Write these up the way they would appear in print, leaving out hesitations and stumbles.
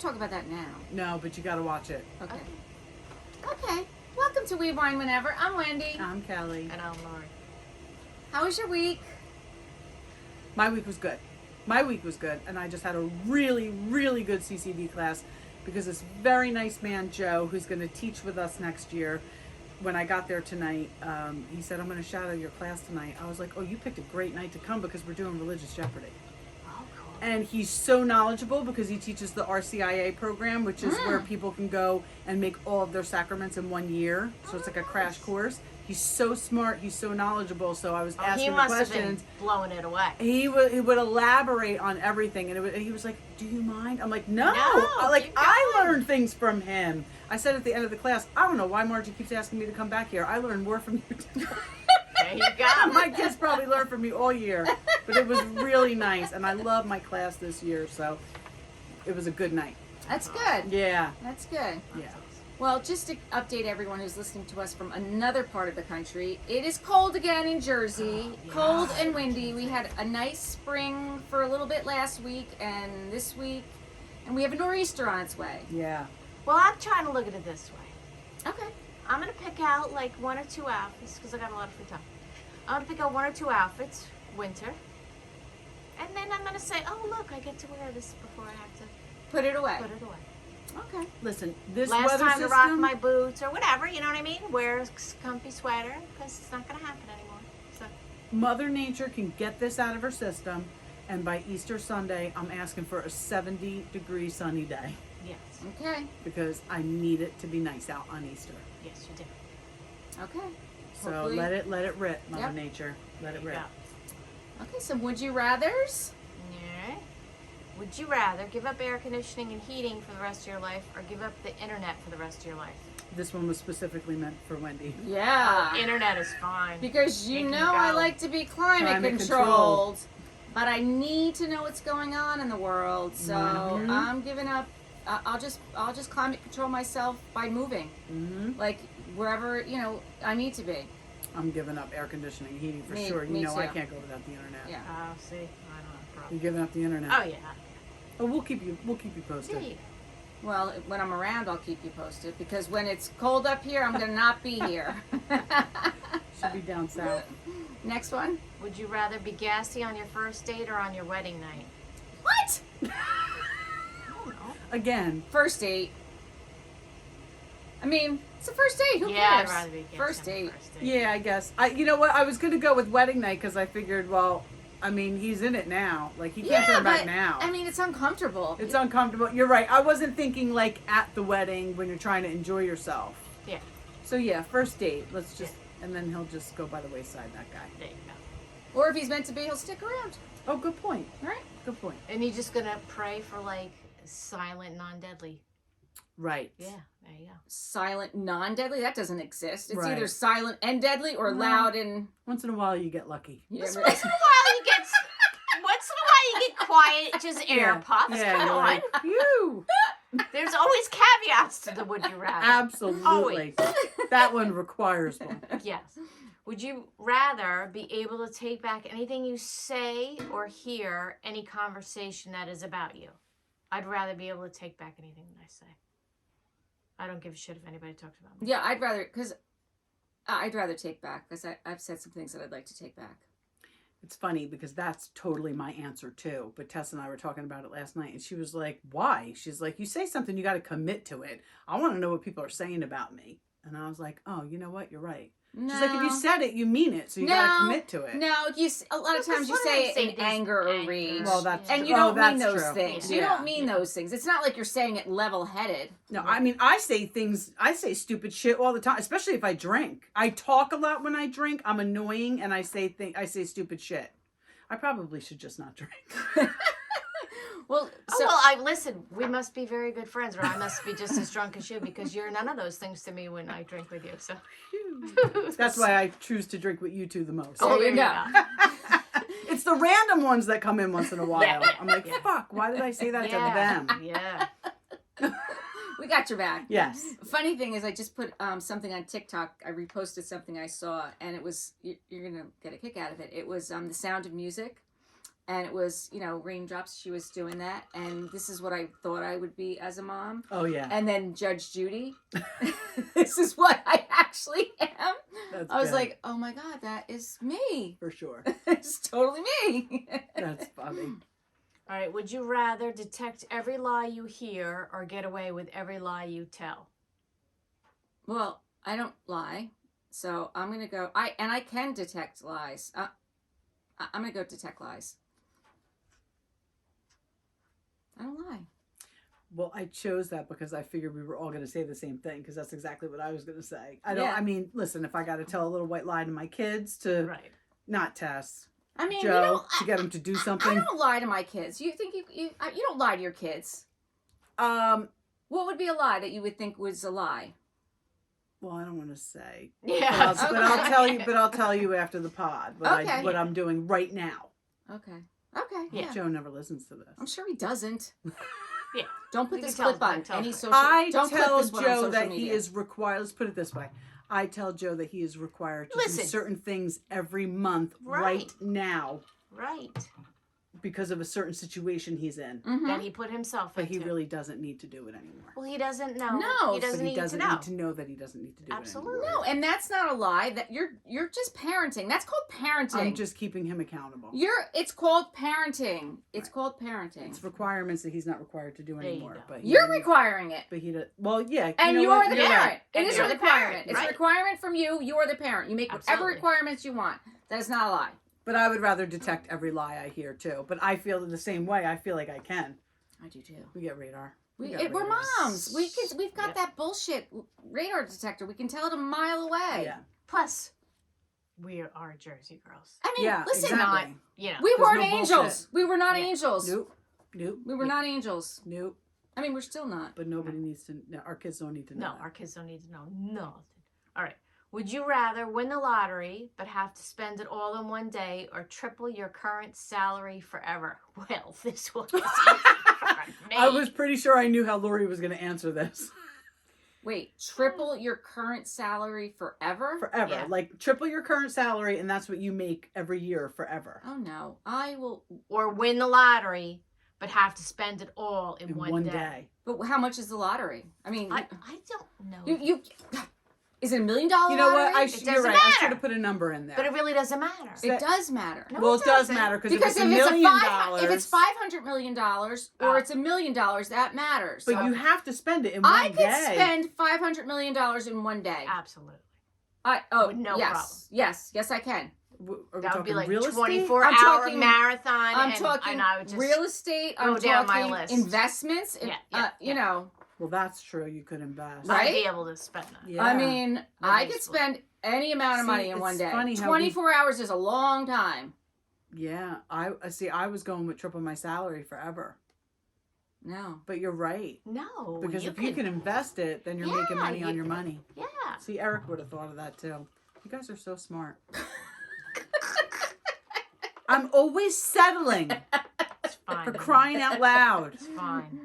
talk about that now. No, but you got to watch it. Okay. Okay. Welcome to We Wine Whenever. I'm Wendy. I'm Kelly. And I'm Lori. How was your week? My week was good. And I just had a really, really good CCD class because this very nice man, Joe, who's going to teach with us next year, when I got there tonight, he said, I'm going to shadow your class tonight. I was like, oh, you picked a great night to come because we're doing Religious Jeopardy. Oh, cool. And he's so knowledgeable because he teaches the RCIA program, which is where people can go and make all of their sacraments in 1 year. So it's like a crash course. He's so smart. He's so knowledgeable. So I was asking him questions. He must have been blowing it away. He would elaborate on everything, and he was like, "Do you mind?" I'm like, "No." keep I going. learned things from him. I said at the end of the class, "I don't know why Margie keeps asking me to come back here. I learned more from you too." There you go. My kids probably learned from me all year, but it was really nice, and I love my class this year. So it was a good night. That's good. Yeah. That's good. Yeah. Well, just to update everyone who's listening to us from another part of the country, it is cold again in Jersey. Cold and windy. We had a nice spring for a little bit last week and this week, and we have a nor'easter on its way. Yeah. Well, I'm trying to look at it this way. Okay. I'm going to pick out like 1 or 2 outfits because I got a lot of free time. I'm going to pick out 1 or 2 outfits, winter. And then I'm going to say, oh, look, I get to wear this before I have to Put it away. put it away. Okay. Listen, this Last weather time system. to rock my boots or whatever, you know what I mean? Wear a comfy sweater because it's not going to happen anymore. So. Mother Nature can get this out of her system, and by Easter Sunday, I'm asking for a 70-degree sunny day Yes. Okay. because I need it to be nice out on Easter. Yes, you do. Okay. So Hopefully- let it rip, Mother Yep. Nature. Let it rip. Yeah. Okay, some would you rathers? Yeah. Would you rather give up air conditioning and heating for the rest of your life or give up the internet for the rest of your life? This one was specifically meant for Wendy. Yeah. Internet is fine. Because you It can know I go. like to be climate Climate controlled, but I need to know what's going on in the world. So Mhm. I'm giving up. I'll just climate control myself by moving, like wherever I need to be. I'm giving up air conditioning, heating for Me- sure. You me know I too. can't go without the internet. Yeah. Oh, see, I don't have a You're problem. giving up the internet. Oh, yeah. Oh, we'll keep you posted. Yeah. Well, when I'm around, I'll keep you posted because when it's cold up here, I'm gonna not be here. Should be down south. Next one. Would you rather be gassy on your first date or on your wedding night? What? I don't know. Again, First date. I mean, it's a first date. Who Yeah, cares? I'd rather be gassy First on date. the first date. yeah, I guess. You know what? I was gonna go with wedding night because I figured, well, I mean, he's in it now. Like he can't turn back but, now. I mean, it's uncomfortable. It's uncomfortable. You're right. I wasn't thinking like at the wedding when you're trying to enjoy yourself. Yeah, So yeah, first date. Let's just, and then he'll just go by the wayside. That guy. there you go. Or if he's meant to be, he'll stick around. Oh, good point. Right? Good point. And you're just gonna pray for like silent, non-deadly. Right. Yeah, there you go. Silent, non-deadly. That doesn't exist. It's Right. either silent and deadly or No. loud and. Once in a while, you get lucky. Yeah, Once in a right. while you get, quiet, just air puffs. Yeah, Come you're on. like, phew. There's always caveats to the would you rather. Absolutely. That one requires one. Yes. Would you rather be able to take back anything you say or hear any conversation that is about you? I'd rather be able to take back anything that I say. I don't give a shit if anybody talks about me. Yeah, I'd rather take back because I've said some things that I'd like to take back. It's funny because that's totally my answer too. But Tess and I were talking about it last night and she was like, why? She's like, you say something, you got to commit to it. I want to know what people are saying about me. And I was like, oh, you know what? You're right. No. She's like, if you said it, you mean it. So you got to commit to it. No, a lot of times you say it in anger or rage. Well, that's and true. you don't mean that's those true. things. You Yeah. don't mean those things. It's not like you're saying it level-headed. No, I mean, I say stupid shit all the time, especially if I drink. I talk a lot when I drink. I'm annoying and I say stupid shit. I probably should just not drink. Well, Listen, we must be very good friends, or I must be just as drunk as you because you're none of those things to me when I drink with you. So That's why I choose to drink with you two the most. there you go. It's the random ones that come in once in a while. Yeah, I'm like, fuck, why did I say that to them? Yeah. We got your back. Yes. Funny thing is, I just put something on TikTok. I reposted something I saw, and it was, you're going to get a kick out of it. It was The Sound of Music. and it was, raindrops. She was doing that, and this is what I thought I would be as a mom. Oh yeah. And then Judge Judy, this is what I actually am. That's I was good. like, oh my God, that is me. For sure. It's totally me. That's funny. All right. Would you rather detect every lie you hear or get away with every lie you tell? Well, I don't lie, so I'm gonna go. I can detect lies. I'm gonna go detect lies. I don't lie. Well, I chose that because I figured we were all going to say the same thing because that's exactly what I was going to say. Yeah. I mean, listen, if I got to tell a little white lie to my kids to Right. not Tess, I mean, Joe, to get them to do something. I don't lie to my kids. You think you don't lie to your kids? What would be a lie that you would think was a lie? Well, I don't want to say. Yeah. But I'll tell you. But I'll tell you after the pod Okay. what I'm doing right now. Okay. Okay. Yeah. Joe never listens to this. I'm sure he doesn't. Yeah. Don't put You this can tell clip on him, tell any him. social. I Don't tell put this one on Joe social that media. he is required. Let's put it this way. I tell Joe that he is required to Listen. do certain things every month Right. right now Right. because of a certain situation he's in. Mhm. That he put himself But into. he really doesn't need to do it anymore. Well, he doesn't know. No. He doesn't But he need doesn't to know. need to know that he doesn't need to do Absolutely. it anymore. No, and that's not a lie. That you're just parenting. That's called parenting. I'm just keeping him accountable. It's called parenting. It's Right. called parenting. It's requirements that he's not required to do There you anymore. go. But You're requiring it. But he does. Well, yeah. And you know you're what? the You're parent. right. It And is a you're the requirement. parent, It's a right. requirement from you. You're the parent. You make whatever Absolutely. requirements you want. That is not a lie. But I would rather detect every lie I hear too. But I feel the same way. I feel like I can. I do too. We get radar. We're got radar. moms. We've got Yep. that bullshit radar detector. We can tell it a mile away. Yeah. Plus, we are Jersey girls. I mean, Yeah. listen, Exactly. You know. we There's weren't no angels. bullshit. We were not Yeah. angels. Nope. Nope. We were not angels. Nope. I mean, we're still not. But nobody needs to. No, our kids don't need to know. No, that. our kids don't need to know nothing. All right. Would you rather win the lottery but have to spend it all in one day or triple your current salary forever? Well, this one is easy for me. I was pretty sure I knew how Lori was going to answer this. Wait, triple your current salary forever? Forever. Yeah. Like triple your current salary, and that's what you make every year forever. Oh no, I will. Or win the lottery but have to spend it all in In one day. But how much is the lottery? I mean, I don't know. you is it $1 million lottery? You know what? It You're doesn't right. I matter. should have put a number in there. But it really doesn't matter. It does matter. No, well, it it does doesn't. matter because Because if if it's $1 million, if it's $500 million or Oh. it's $1 million, that matters. but So you have to spend it in one I could day. spend $500 million in one day. Absolutely. Oh, With no yes, yes, I can. Are we That would be talking like real estate? 24-hour talking- marathon. I'm and talking and I would just real estate. go I'm down my talking list. investments. Yeah, yeah, You yeah. know. Well, that's true. You could invest. Right? I'd be able to spend that. Yeah. I mean, I could basically. spend any amount of See, money in it's one day. funny how 24 hours is a long time. Yeah. I see. I was going with triple my salary forever. No. But you're right. No. Because if you can invest it, then you're making Yeah, money on you your can- money. Yeah. See, Eric would have thought of that too. You guys are so smart. I'm always settling It's fine. for crying out loud. It's fine.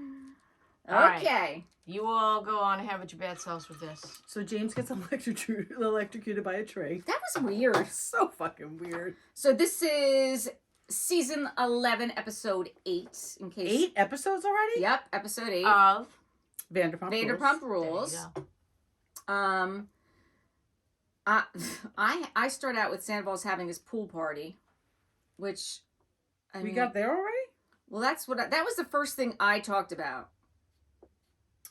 All right. Okay. You all go on ahead with your bad selves with this. So James gets electrocuted by a tree. That was weird. So fucking weird. So this is season 11, episode 8. In case 8 episodes already? Yep, episode 8. Of Vanderpump Vanderpump Rules. There you Rules. go. I start out with Sandoval's having his pool party, which I We mean, got there already? well, that was the first thing I talked about.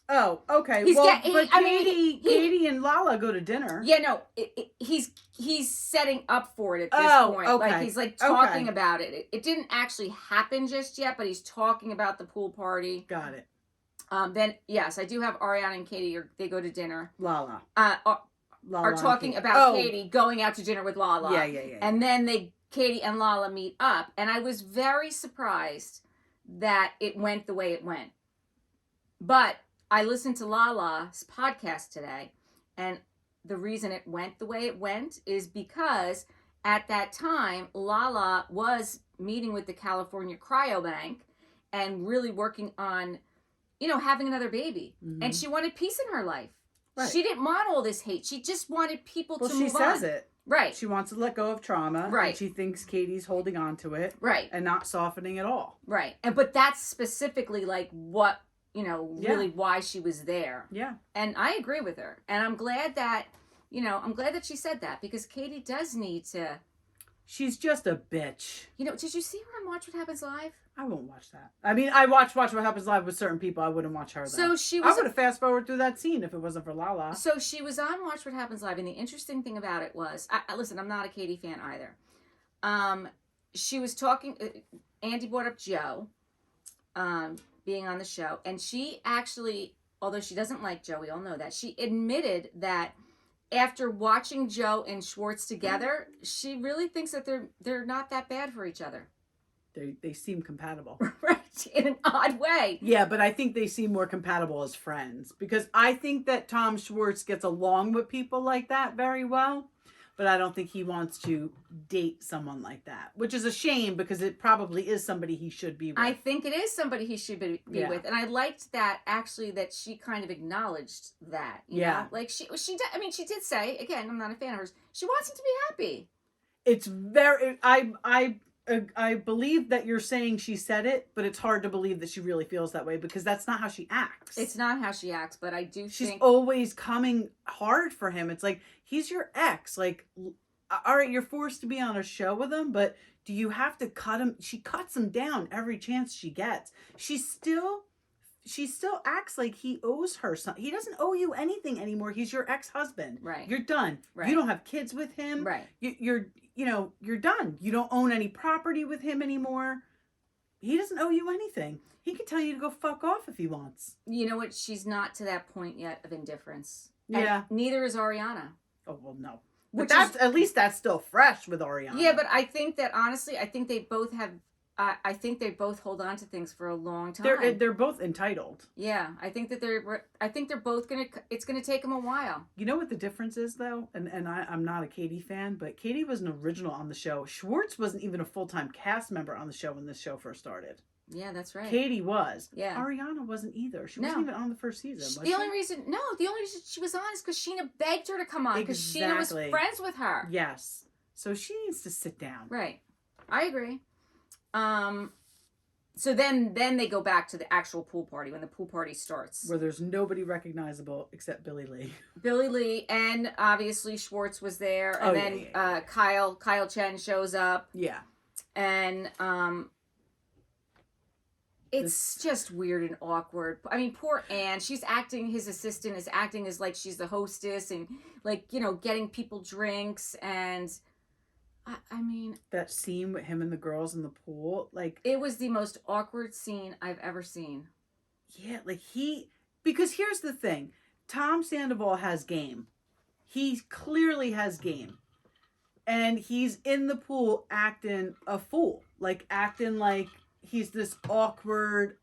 Oh, okay. He's well, get- he- but I mean, Katie and Lala go to dinner. Yeah, no, he's setting up for it at this Oh, point. okay. Like he's like talking Okay. about it. It didn't actually happen just yet, but he's talking about the pool party. Got it. Then yes, I do have Ariana and Katie. They go to dinner. Lala. Are Lala talking and about Oh, Katie going out to dinner with Lala. Yeah. And then Katie and Lala meet up, and I was very surprised that it went the way it went. But I listened to Lala's podcast today, and the reason it went the way it went is because at that time, Lala was meeting with the California Cryobank and really working on, having another baby. Mhm. And she wanted peace in her life. Right. She didn't want all this hate. She just wanted people Well, to she move says on. it. Right. She wants to let go of trauma. Right. And she thinks Katie's holding on to it. Right. And not softening at all. Right. But that's specifically like what, really why she was there. Yeah. And I agree with her. And I'm glad that, she said that, because Katie does need to. She's just a bitch. Did you see her on Watch What Happens Live? I won't watch that. I mean, I watch What Happens Live with certain people. I wouldn't watch her, though. So I would have fast forward through that scene if it wasn't for Lala. So she was on Watch What Happens Live, and the interesting thing about it was, listen, I'm not a Katie fan either. She was talking, Andy brought up Joe being on the show, and she actually, although she doesn't like Joe, we all know that, she admitted that after watching Joe and Schwartz together, she really thinks that they're not that bad for each other. They seem compatible. Right, in an odd way. Yeah, but I think they seem more compatible as friends. Because I think that Tom Schwartz gets along with people like that very well. But I don't think he wants to date someone like that. Which is a shame, because it probably is somebody he should be with. I think it is somebody he should be with. And I liked that, actually, that she kind of acknowledged that. You know? Like, she did say, again, I'm not a fan of hers, she wants him to be happy. It's very... I believe that you're saying she said it, but it's hard to believe that she really feels that way, because that's not how she acts. It's not how she acts, but I do She's think... always coming hard for him. It's like, he's your ex. Like, all right, you're forced to be on a show with him, but do you have to cut him? She cuts him down every chance she gets. She still acts like he owes her something. He doesn't owe you anything anymore. He's your ex-husband. Right. You're done. Right. You don't have kids with him. Right. You're done. You don't own any property with him anymore. He doesn't owe you anything. He can tell you to go fuck off if he wants. You know what? She's not to that point yet of indifference. Yeah. And neither is Ariana. Oh, well, no. But at least that's still fresh with Ariana. Yeah, but I think that, honestly, I think they both have... I think they both hold on to things for a long time. They're both entitled. Yeah, I think they're both it's gonna take them a while. You know what the difference is, though, and I'm not a Katie fan, but Katie was an original on the show. Schwartz wasn't even a full-time cast member on the show when this show first started. Yeah, that's right. Katie was. Yeah. Ariana wasn't either. She wasn't even on the first season. The only reason she was on is because Scheana begged her to come on, because Scheana was friends with her. Yes. So she needs to sit down. Right. I agree. So then they go back to the actual pool party, when the pool party starts, where there's nobody recognizable except Billy Lee. Billy Lee, and obviously Schwartz was there, and Kyle Chen shows up. Yeah. And it's just weird and awkward. I mean, poor Anne. His assistant is acting as like she's the hostess, and like, getting people drinks, and I mean... That scene with him and the girls in the pool, like... It was the most awkward scene I've ever seen. Yeah, like because here's the thing. Tom Sandoval has game. He clearly has game. And he's in the pool acting a fool. Like, acting like he's this awkward,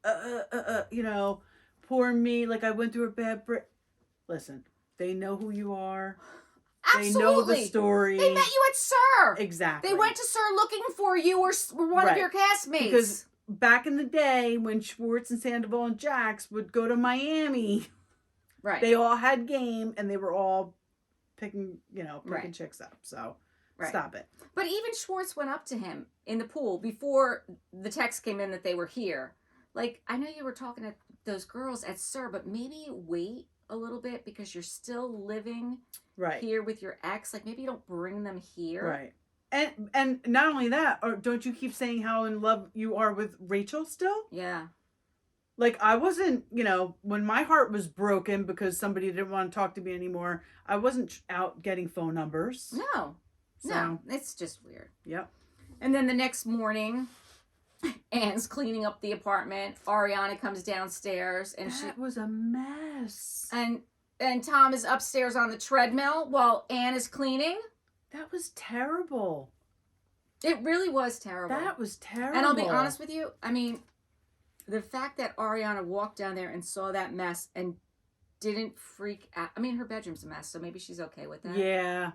poor me, like I went through a bad break. Listen, they know who you are. Absolutely. They know the story. They met you at SUR. Exactly. They went to SUR looking for you or one of your castmates. Because back in the day, when Schwartz and Sandoval and Jax would go to Miami, right, they all had game, and they were all picking chicks up. So stop it. But even Schwartz went up to him in the pool before the text came in that they were here. Like, I know you were talking to those girls at SUR, but maybe wait a little bit, because you're still living here with your ex. Like, maybe you don't bring them here. Right. And not only that, or don't you keep saying how in love you are with Rachel still? Yeah. Like, I wasn't, when my heart was broken because somebody didn't want to talk to me anymore, I wasn't out getting phone numbers. No. No. It's just weird. Yep. And then the next morning, Anne's cleaning up the apartment. Ariana comes downstairs, and that was a mess. And Tom is upstairs on the treadmill while Anne is cleaning. That was terrible. It really was terrible. That was terrible. And I'll be honest with you. I mean, the fact that Ariana walked down there and saw that mess and didn't freak out. I mean, her bedroom's a mess, so maybe she's okay with that. Yeah.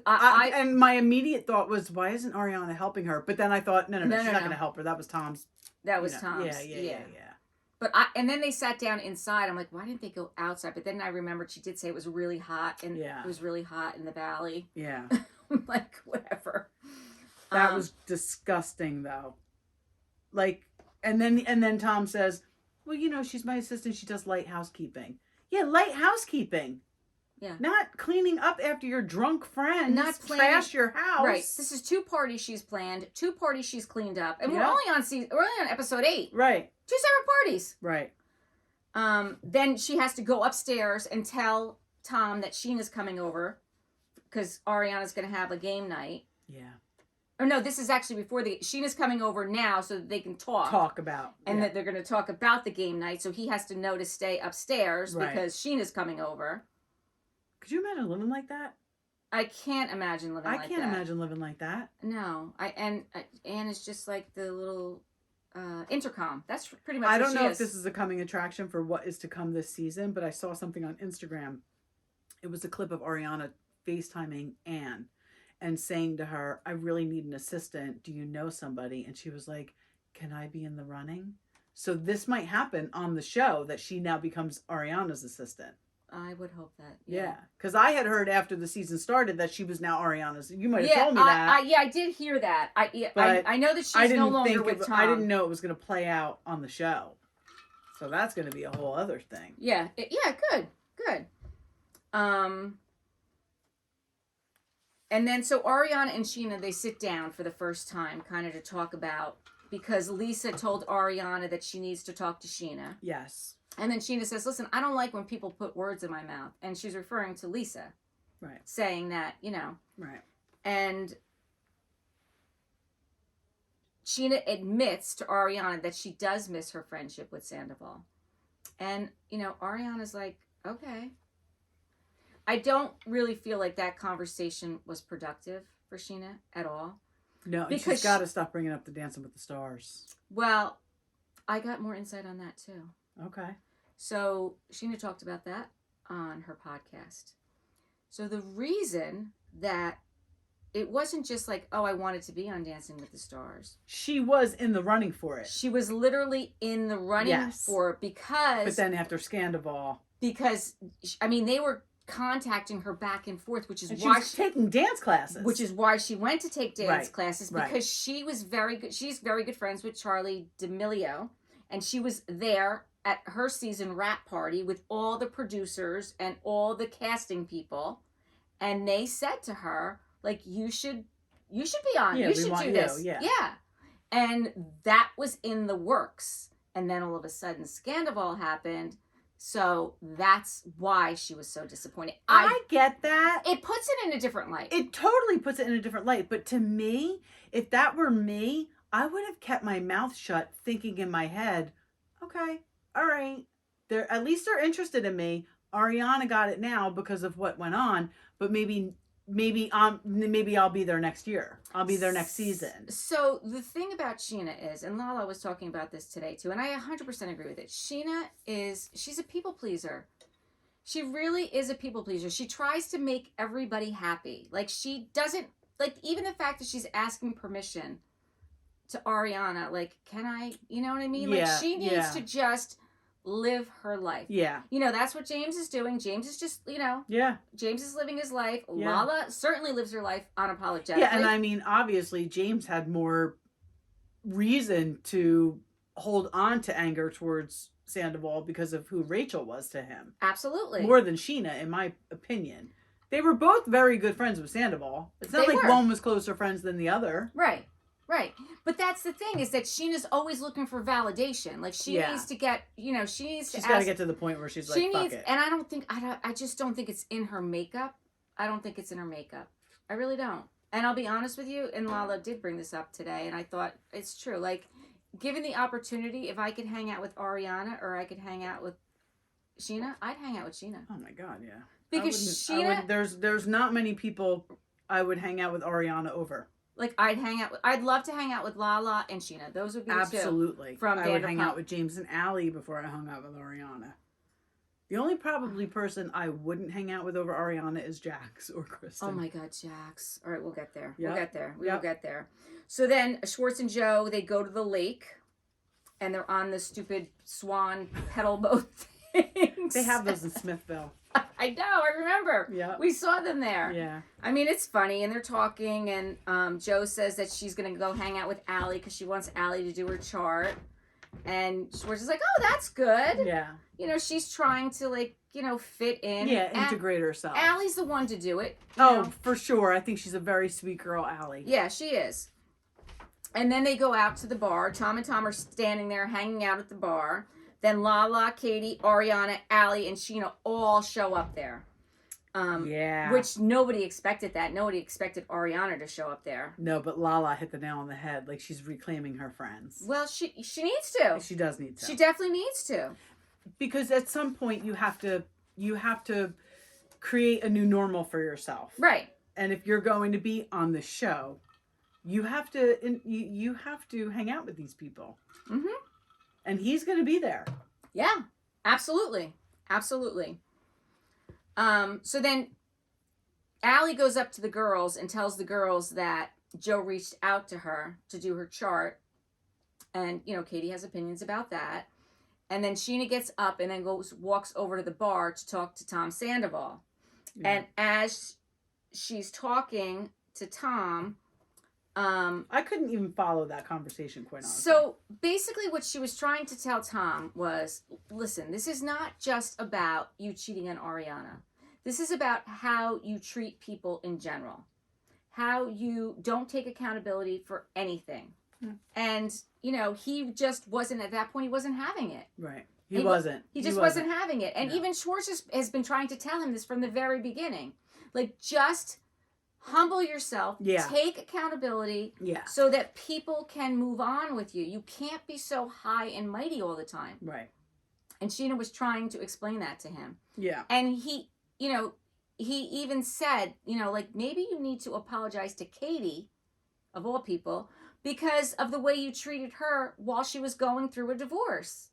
And my immediate thought was, why isn't Ariana helping her? But then I thought, no, she's not going to help her. That was Tom's. That was Tom's. Yeah. But and then they sat down inside. I'm like, why didn't they go outside? But then I remembered she did say it was really hot, and it was really hot in the valley. Yeah. Like, whatever. That was disgusting, though. Like, and then Tom says, well, you know, she's my assistant. She does light housekeeping. Yeah, light housekeeping. Yeah. Not cleaning up after your drunk friends. Not trash your house. Right. This is 2 parties she's planned, 2 parties she's cleaned up, and Yeah. we're only on episode 8. Right. 2 separate parties. Right. Then she has to go upstairs and tell Tom that Scheana's coming over because Ariana's going to have a game night. Yeah. Or no, this is actually before Scheana's coming over now so that they can talk about. and yeah. that they're going to talk about the game night. So he has to know to stay upstairs Right. because Scheana's coming over. Could you imagine living like that? I can't imagine living like that. I can't imagine living like that. No, Anne is just like the little intercom. That's pretty much. I what don't she know is. if this is a coming attraction for what is to come this season, but I saw something on Instagram. It was a clip of Ariana FaceTiming Anne and saying to her, I really need an assistant. Do you know somebody? And she was like, can I be in the running? So this might happen on the show that she now becomes Ariana's assistant. I would hope that. Yeah. Because I had heard after the season started that she was now Ariana's. You might have Yeah, told me that. I did hear that. I know that she's I didn't no longer think with Tom. I didn't know it was going to play out on the show. So that's going to be a whole other thing. Yeah. Good. And then so Ariana and Scheana, they sit down for the first time kind of to talk about, because Lisa told Ariana that she needs to talk to Scheana. Yes. And then Scheana says, listen, I don't like when people put words in my mouth. And she's referring to Lisa. Right. Saying that, you know. Right. And Scheana admits to Ariana that she does miss her friendship with Sandoval. And, you know, Ariana's like, okay. I don't really feel like that conversation was productive for Scheana at all. No, and because she's got to stop bringing up the Dancing with the Stars. Well, I got more insight on that too. Okay. So Scheana talked about that on her podcast. So the reason that it wasn't just like, oh, I wanted to be on Dancing with the Stars. She was in the running for it. She was literally in the running for it because... But then after Sandoval... Because, I mean, they were contacting her back and forth, which is and why she was taking dance classes. Which is why she went to take dance classes, because right. she was very good. She's very good friends with Charlie D'Amelio, and she was there at her season wrap party with all the producers and all the casting people, and they said to her, like, you should be on. Yeah, you should do this. Yeah. And that was in the works. And then all of a sudden Sandoval happened. So that's why she was so disappointed. I get that. It puts it in a different light. It totally puts it in a different light. But to me, if that were me, I would have kept my mouth shut, thinking in my head, okay, all right. At least they're interested in me. Ariana got it now because of what went on, but maybe I'll be there next year. I'll be there next season. So the thing about Scheana is, and Lala was talking about this today too, and I 100% agree with it. She's a people pleaser. She really is a people pleaser. She tries to make everybody happy. Like, she doesn't, like, even the fact that she's asking permission to Ariana, like, can I, you know what I mean? Like, she needs to just live her life. Yeah. You know, that's what James is doing. James is just, you know. Yeah. James is living his life. Yeah. Lala certainly lives her life unapologetically. Yeah, and I mean, obviously, James had more reason to hold on to anger towards Sandoval because of who Rachel was to him. Absolutely. More than Scheana, in my opinion. They were both very good friends with Sandoval. It's not like one was closer friends than the other. Right. But that's the thing, is that Sheena's always looking for validation. Like, she needs to get, you know, she's got to get to the point where she's like, fuck it. And I just don't think it's in her makeup. I don't think it's in her makeup. I really don't. And I'll be honest with you, and Lala did bring this up today, and I thought it's true. Like, given the opportunity, if I could hang out with Ariana or I could hang out with Scheana, I'd hang out with Scheana. Oh my God, yeah. Because Scheana... There's not many people I would hang out with Ariana over. Like, I'd love to hang out with Lala and Scheana. Those would be the two. Absolutely. I would hang out with James and Allie before I hung out with Ariana. The only probably person I wouldn't hang out with over Ariana is Jax or Kristen. Oh my God, Jax. All right, we'll get there. Yep. We'll get there. We will get there. So then Schwartz and Joe, they go to the lake, and they're on the stupid swan pedal boat things. They have those in Smithville. I know, I remember. Yeah. We saw them there. Yeah. I mean, it's funny, and they're talking, and Joe says that she's going to go hang out with Allie because she wants Allie to do her chart. And Schwartz is like, oh, that's good. Yeah. You know, she's trying to, like, you know, fit in. Yeah, integrate herself. Allie's the one to do it. You Oh, know? for sure. I think she's a very sweet girl, Allie. Yeah, she is. And then they go out to the bar. Tom and Tom are standing there hanging out at the bar. Then Lala, Katie, Ariana, Allie, and Scheana all show up there. Yeah. Which nobody expected that. Nobody expected Ariana to show up there. No, but Lala hit the nail on the head. Like, she's reclaiming her friends. Well, she needs to. She does need to. She definitely needs to. Because at some point you have to create a new normal for yourself. Right. And if you're going to be on the show, you have to hang out with these people. Mm-hmm. And he's going to be there. Yeah, absolutely. Absolutely. So then Allie goes up to the girls and tells the girls that Joe reached out to her to do her chart. And, you know, Katie has opinions about that. And then Scheana gets up and then walks over to the bar to talk to Tom Sandoval. Yeah. And as she's talking to Tom, I couldn't even follow that conversation, quite honestly. So basically what she was trying to tell Tom was, listen, this is not just about you cheating on Ariana. This is about how you treat people in general. How you don't take accountability for anything. And, you know, he just wasn't, at that point, he wasn't having it. Right. He wasn't. He just wasn't having it. And even Schwartz has been trying to tell him this from the very beginning. Like, just humble yourself. Yeah. Take accountability. Yeah. So that people can move on with you. You can't be so high and mighty all the time. Right. And Scheana was trying to explain that to him. Yeah. And he, you know, he even said, you know, like, maybe you need to apologize to Katie, of all people, because of the way you treated her while she was going through a divorce.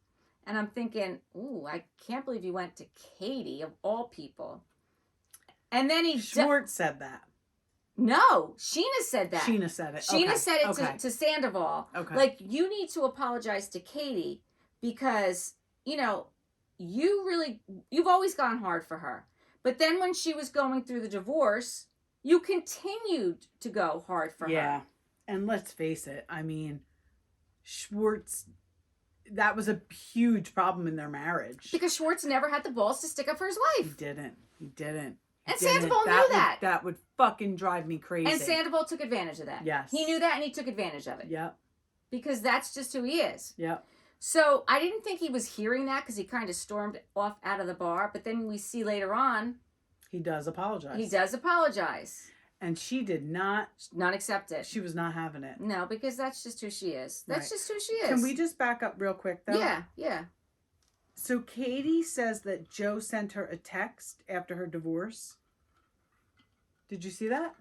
And I'm thinking, ooh, I can't believe you went to Katie, of all people. And then Schwartz said that. No, Scheana said that. Scheana said it. Scheana said it to Sandoval. Okay. Like, you need to apologize to Katie because, you know, you've always gone hard for her. But then when she was going through the divorce, you continued to go hard for her. Yeah. And let's face it, I mean, Schwartz, that was a huge problem in their marriage. Because Schwartz never had the balls to stick up for his wife. He didn't. And Sandoval knew that. That would fucking drive me crazy. And Sandoval took advantage of that. Yes. He knew that and he took advantage of it. Yep. Because that's just who he is. Yep. So I didn't think he was hearing that because he kind of stormed off out of the bar. But then we see later on. He does apologize. He does apologize. And she did not accept it. She was not having it. No, because that's just who she is. That's just who she is. Can we just back up real quick, though? Yeah. So Katie says that Joe sent her a text after her divorce. Did you see that?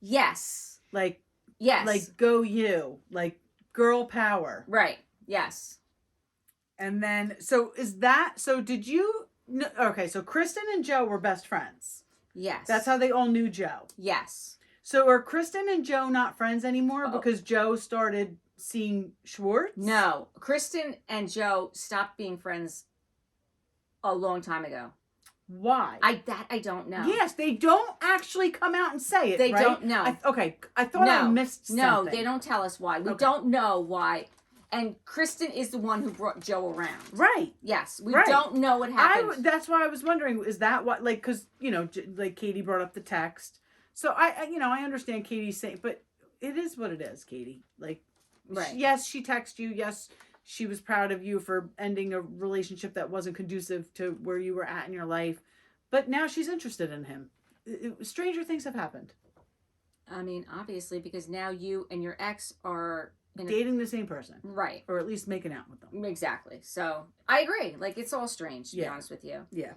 Yes. Like, yes. Like, go you. Like, girl power. Right. Yes. And then, so did you, okay, so Kristen and Joe were best friends. Yes. That's how they all knew Joe. Yes. So are Kristen and Joe not friends anymore because Joe started seeing Schwartz? No. Kristen and Joe stopped being friends a long time ago. Why? I don't know. Yes, they don't actually come out and say it, They right? don't know. I thought I missed something. No, they don't tell us why. We don't know why. And Kristen is the one who brought Joe around. Right. Yes. We don't know what happened. That's why I was wondering, is that what, like, because, you know, like Katie brought up the text. So I understand Katie's saying, but it is what it is, Katie. Like, right. Yes, she texted you. Yes, she was proud of you for ending a relationship that wasn't conducive to where you were at in your life. But now she's interested in him. Stranger things have happened. I mean, obviously, because now you and your ex are dating the same person. Right. Or at least making out with them. Exactly. So I agree. Like, it's all strange, to be honest with you. Yeah.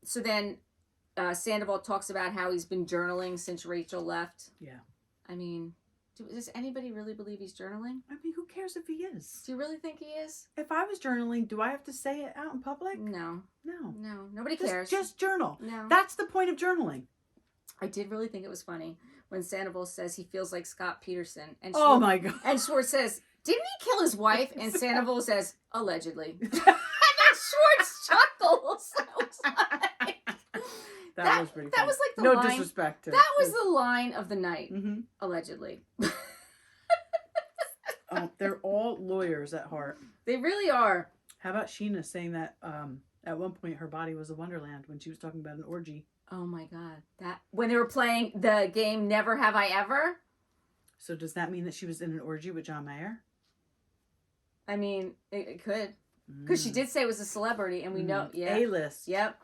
So then Sandoval talks about how he's been journaling since Rachel left. Yeah. I mean, does anybody really believe he's journaling? I mean, who cares if he is? Do you really think he is? If I was journaling, do I have to say it out in public? No. No. Nobody cares. Just journal. No. That's the point of journaling. I did really think it was funny when Sandoval says he feels like Scott Peterson. And oh my God. And Schwartz says, didn't he kill his wife? And Sandoval says, allegedly. And then Schwartz chuckles. I was like, That was pretty that funny. was like the no line. disrespect to That was the line of the night, allegedly. Oh, they're all lawyers at heart. They really are. How about Scheana saying that at one point her body was a wonderland when she was talking about an orgy? Oh my God. That when they were playing the game Never Have I Ever? So does that mean that she was in an orgy with John Mayer? I mean, it could. Because she did say it was a celebrity, and we know, yeah. A-list. Yep.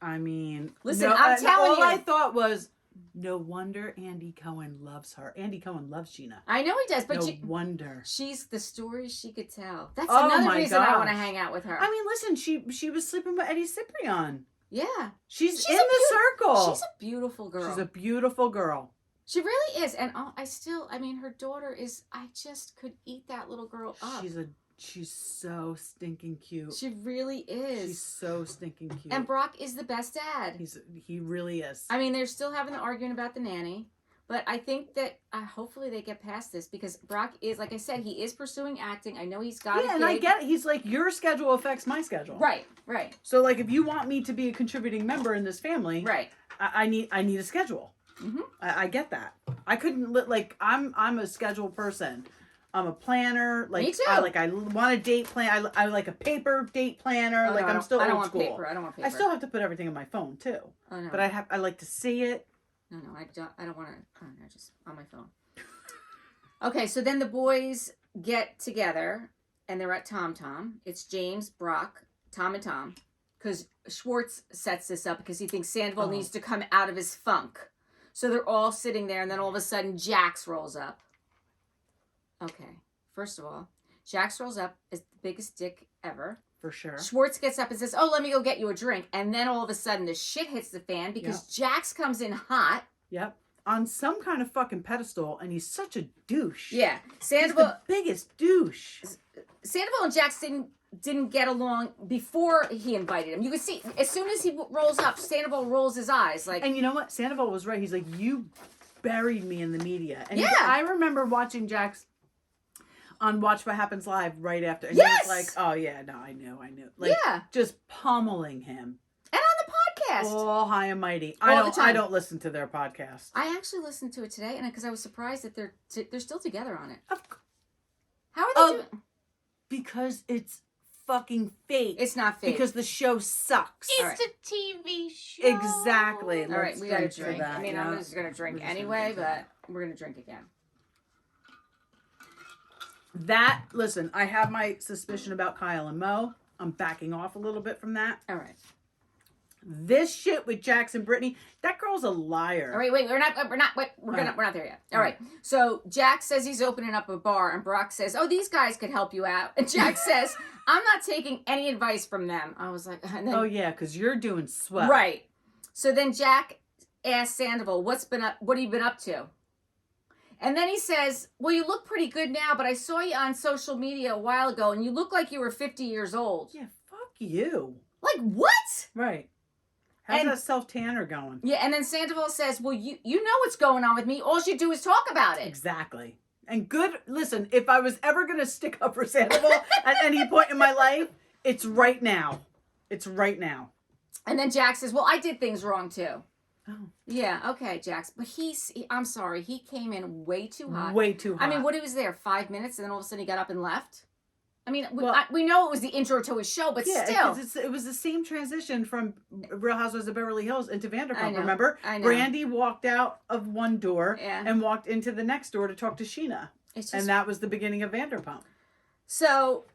I mean, listen, I'm telling you. All I thought was, no wonder Andy Cohen loves her. Andy Cohen loves Scheana. I know he does, but no wonder. She's the stories she could tell. That's Oh another my reason I want to gosh. hang out with her. I mean, listen, she was sleeping with Eddie Ciprian. Yeah. She's in the circle. She's a beautiful girl. She's a beautiful girl. She really is. And her daughter is, I just could eat that little girl up. She's so stinking cute. She really is. She's so stinking cute. And Brock is the best dad. He really is. I mean, they're still having the argument about the nanny. But I think that hopefully they get past this because Brock is, like I said, he is pursuing acting. I know he's got a gig. And I get it. He's like, your schedule affects my schedule. Right. So, like, if you want me to be a contributing member in this family, right, I need a schedule. Mm-hmm. I get that. I couldn't I'm a schedule person. I'm a planner. Like, me too. I want a date plan. I like a paper date planner. Oh, like, no, I'm still I don't old want school. paper. I don't want paper. I still have to put everything on my phone too. Oh no. But I like to see it. No, I don't want to. Oh no, just on my phone. Okay, so then the boys get together and they're at Tom Tom. It's James, Brock, Tom, and Tom, because Schwartz sets this up because he thinks Sandoval needs to come out of his funk. So they're all sitting there, and then all of a sudden Jax rolls up. Okay, first of all, Jax rolls up as the biggest dick ever. For sure. Schwartz gets up and says, "Oh, let me go get you a drink." And then all of a sudden the shit hits the fan because Jax comes in hot. Yep. On some kind of fucking pedestal, and he's such a douche. Yeah. He's the biggest douche. Sandoval and Jax didn't get along before he invited him. You could see as soon as he rolls up, Sandoval rolls his eyes like. And you know what? Sandoval was right. He's like, you buried me in the media. And yeah. I remember watching Jax on Watch What Happens Live right after. And yes! he was like, oh yeah, no, I knew. Like, yeah. Just pummeling him. And on the podcast. All high and mighty. All the time. I don't listen to their podcast. I actually listened to it today, and because I was surprised that they're still together on it. How are they doing? Because it's fucking fake. It's not fake. Because the show sucks. It's a TV show. Exactly. All right, we got to drink. That, I mean, I'm just going to drink anyway, but we're going to drink again. Listen, I have my suspicion about Kyle and Mo. I'm backing off a little bit from that. All right. This shit with Jax and Brittany, that girl's a liar. All right, we're not there yet. All right. So Jax says he's opening up a bar, and Brock says, "Oh, these guys could help you out." And Jax says, "I'm not taking any advice from them." I was like, and then, "Oh yeah, because you're doing swell." Right. So then Jack asks Sandoval, "What have you been up to?" And then he says, "Well, you look pretty good now, but I saw you on social media a while ago, and you look like you were 50 years old." Yeah, fuck you. Like what? Right. How's that self-tanner going? Yeah, and then Sandoval says, "Well, you know what's going on with me. All you do is talk about it." Exactly. And listen, if I was ever going to stick up for Sandoval at any point in my life, it's right now. It's right now. And then Jack says, "Well, I did things wrong too." Oh. Yeah, okay, Jax. But I'm sorry, he came in way too hot. Way too hot. I mean, he was there 5 minutes, and then all of a sudden he got up and left? I mean, we know it was the intro to his show, but still. It was the same transition from Real Housewives of Beverly Hills into Vanderpump, remember? I know. Brandy walked out of one door Yeah. and walked into the next door to talk to Scheana. And that was the beginning of Vanderpump. So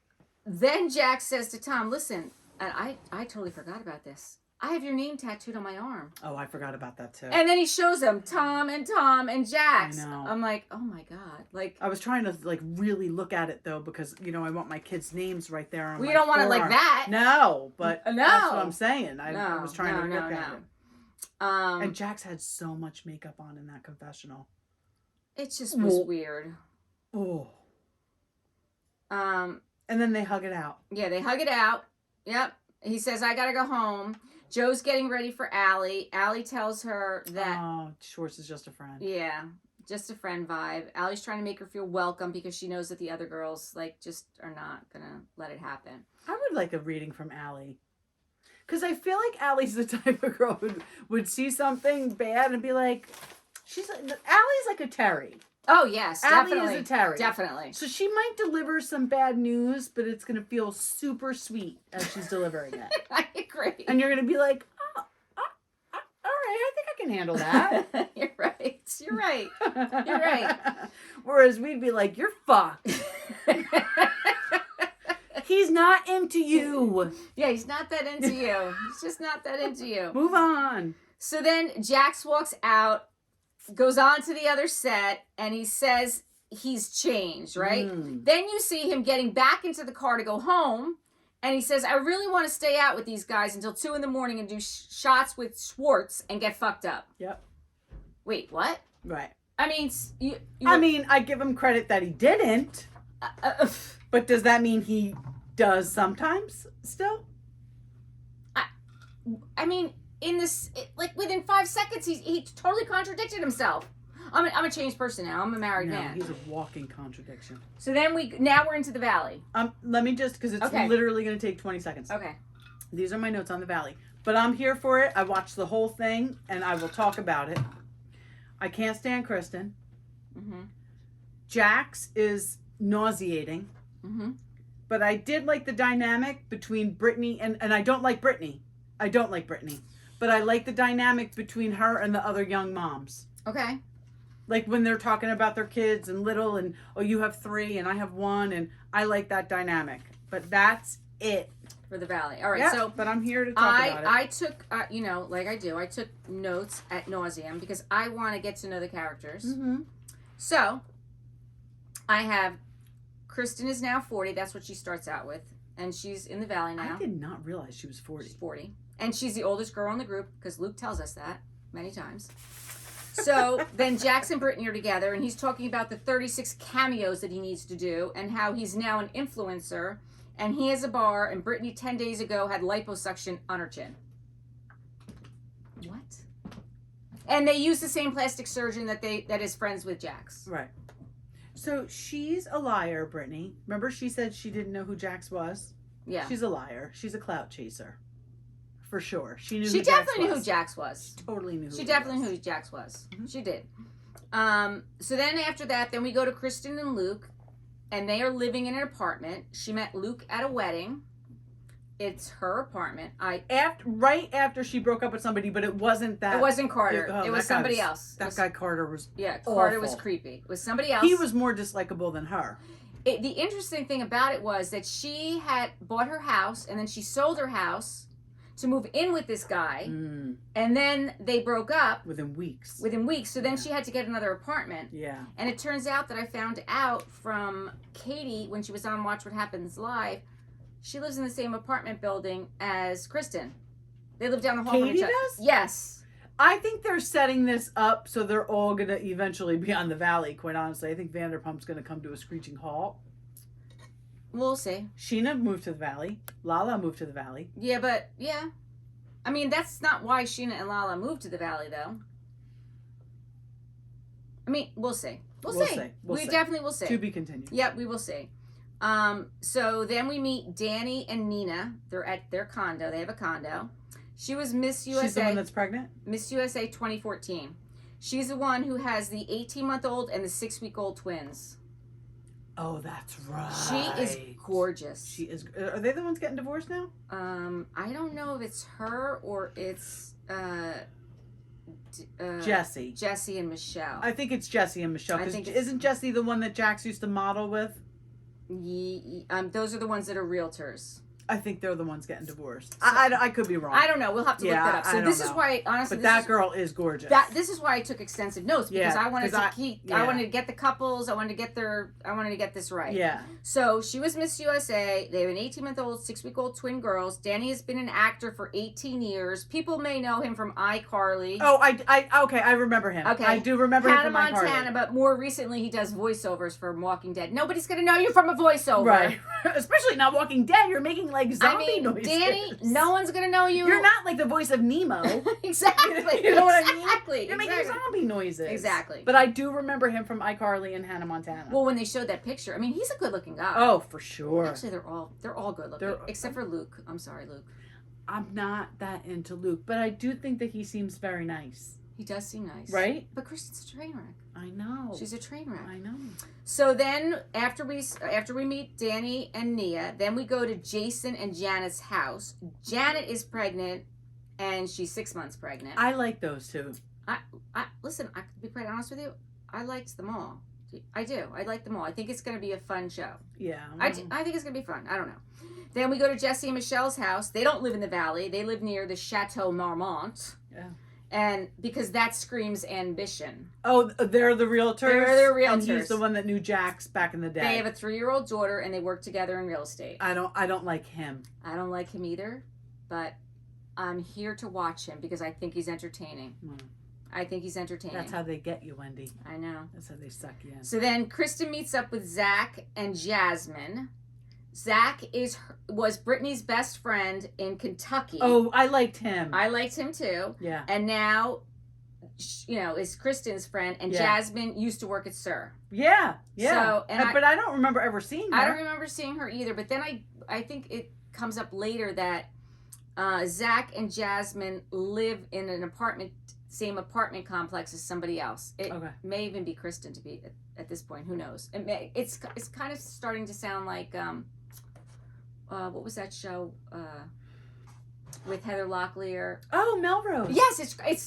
then Jack says to Tom, "Listen, and I totally forgot about this. I have your name tattooed on my arm." Oh, I forgot about that too. And then he shows him Tom and Jax. I know. I'm like, oh my God. Like, I was trying to really look at it though because I want my kids' names right there on my don't want it like forearm. that. No, but No. that's what I'm saying. I was trying to look at it. And Jax had so much makeup on in that confessional. It just was weird. Oh. And then they hug it out. Yeah, they hug it out. Yep. He says, "I gotta go home." Joe's getting ready for Allie. Allie tells her that... Oh, Schwartz is just a friend. Yeah. just a friend vibe. Allie's trying to make her feel welcome because she knows that the other girls like just are not gonna let it happen. I would like a reading from Allie. Because I feel like Allie's the type of girl who would see something bad and be like, Allie's like a Terry. Oh, yes, Allie definitely. is a Terry. Definitely. So she might deliver some bad news, but it's going to feel super sweet as she's delivering it. I agree. And you're going to be like, all right, I think I can handle that. You're right. You're right. You're right. Whereas we'd be like, you're fucked. He's not into you. Yeah, he's not that into you. He's just not that into you. Move on. So then Jax walks out, goes on to the other set, and he says he's changed, right? Then you see him getting back into the car to go home, and he says, I really want to stay out with these guys until 2 a.m. and do shots with Schwartz and get fucked up. Yep. Wait, what? Right. I mean, I give him credit that he didn't. But does that mean he does sometimes still? I mean, in this, like within 5 seconds, he totally contradicted himself. I'm a changed person now. I'm a married man. He's a walking contradiction. So then we're into the valley. Let me just, because it's literally going to take 20 seconds. Okay. These are my notes on the valley. But I'm here for it. I watched the whole thing, and I will talk about it. I can't stand Kristen. Mm-hmm. Jax is nauseating. Mm-hmm. But I did like the dynamic between Brittany and I don't like Brittany. I don't like Brittany. But I like the dynamic between her and the other young moms. Okay. Like when they're talking about their kids and little and, oh, you have 3 and I have 1. And I like that dynamic. But that's it. For the valley. All right. Yeah, So but I'm here to talk about it. I took, like I do, I took notes ad nauseam because I want to get to know the characters. Mm-hmm. So I have Kristen is now 40. That's what she starts out with. And she's in the valley now. I did not realize she was 40. She's 40. And she's the oldest girl in the group because Luke tells us that many times. So then Jax and Brittany are together and he's talking about the 36 cameos that he needs to do and how he's now an influencer and he has a bar and Brittany 10 days ago had liposuction on her chin. What? And they use the same plastic surgeon that is friends with Jax. Right. So she's a liar, Brittany. Remember she said she didn't know who Jax was? Yeah. She's a liar. She's a clout chaser. For sure. She knew She who definitely Jax knew was. who Jax was. Totally knew who She definitely knew who Jax was. Mm-hmm. She did. So then after that, then we go to Kristen and Luke, and they are living in an apartment. She met Luke at a wedding. It's her apartment. Right after she broke up with somebody, but it wasn't that. It wasn't Carter. It was somebody was, else. That guy Carter was. Yeah, awful. Carter was creepy. It was somebody else. He was more dislikable than her. The interesting thing about it was that she had bought her house, and then she sold her house to move in with this guy, and then they broke up within weeks. So then she had to get another apartment. Yeah. And it turns out that I found out from Katie when she was on Watch What Happens Live, she lives in the same apartment building as Kristen. They live down the hall from Katie each other. does? Yes. I think they're setting this up so they're all going to eventually be on the valley, quite honestly. I think Vanderpump's going to come to a screeching halt. We'll see. Scheana moved to the valley. Lala moved to the valley. Yeah, but, yeah. I mean, that's not why Scheana and Lala moved to the valley, though. I mean, we'll see. We'll see. We'll We see. definitely will see. To be continued. Yep, we will see. So then we meet Danny and Nina. They're at their condo. They have a condo. She was Miss USA. She's the one that's pregnant? Miss USA 2014. She's the one who has the 18-month-old and the 6-week-old twins. Oh, that's right. She is gorgeous. She is. Are they the ones getting divorced now? I don't know if it's her or it's Jessie. Jessie and Michelle. I think it's Jessie and Michelle. I 'Cause think it's- isn't Jessie the one that Jax used to model with? Those are the ones that are realtors. I think they're the ones getting divorced. I could be wrong. I don't know. We'll have to look Yeah, that up. I So don't this is know. why, honestly, But that girl is gorgeous. This is why I took extensive notes because Yeah, I wanted 'cause to yeah. I wanted to get the couples. I wanted to get this right. Yeah. So she was Miss USA. They have an 18-month-old, 6-week-old twin girls. Danny has been an actor for 18 years. People may know him from iCarly. Oh, okay, I remember him. Okay. I do remember Hannah him from Montana, iCarly. but more recently he does voiceovers for Walking Dead. Nobody's gonna know you from a voiceover. Right. Especially not Walking Dead. You're making like zombie noises. Danny, no one's gonna know you. You're not like the voice of Nemo. Exactly. You know what I mean? Exactly. You're making zombie noises. Exactly. But I do remember him from iCarly and Hannah Montana. Well, when they showed that picture, I mean, he's a good-looking guy. Oh, for sure. Actually, they're all good-looking, except for Luke. I'm sorry, Luke. I'm not that into Luke, but I do think that he seems very nice. He does seem nice. Right? But Kristen's a train wreck. I know. She's a train wreck. I know. So then, after we meet Danny and Nia, then we go to Jason and Janet's house. Janet is pregnant, and she's 6 months pregnant. I like those two. Listen, I can be quite honest with you. I liked them all. I do. I like them all. I think it's going to be a fun show. Yeah. I think it's going to be fun. I don't know. Then we go to Jesse and Michelle's house. They don't live in the valley. They live near the Chateau Marmont. Yeah. And because that screams ambition. Oh, they're the realtors? They're the realtors. And he's the one that knew Jax back in the day. They have a 3-year-old daughter, and they work together in real estate. I don't like him. I don't like him either, but I'm here to watch him because I think he's entertaining. I think he's entertaining. That's how they get you, Wendy. I know. That's how they suck you in. So then Kristen meets up with Zach and Jasmine. Zach was Brittany's best friend in Kentucky. Oh, I liked him. I liked him too. Yeah. And now, is Kristen's friend, and Jasmine used to work at SUR. Yeah, yeah. So, but I don't remember ever seeing her. I don't remember seeing her either. But then I think it comes up later that Zach and Jasmine live in an same apartment complex as somebody else. It may even be Kristen to be at this point. Who knows? It's kind of starting to sound like what was that show with Heather Locklear? Oh, Melrose. Yes, it's kind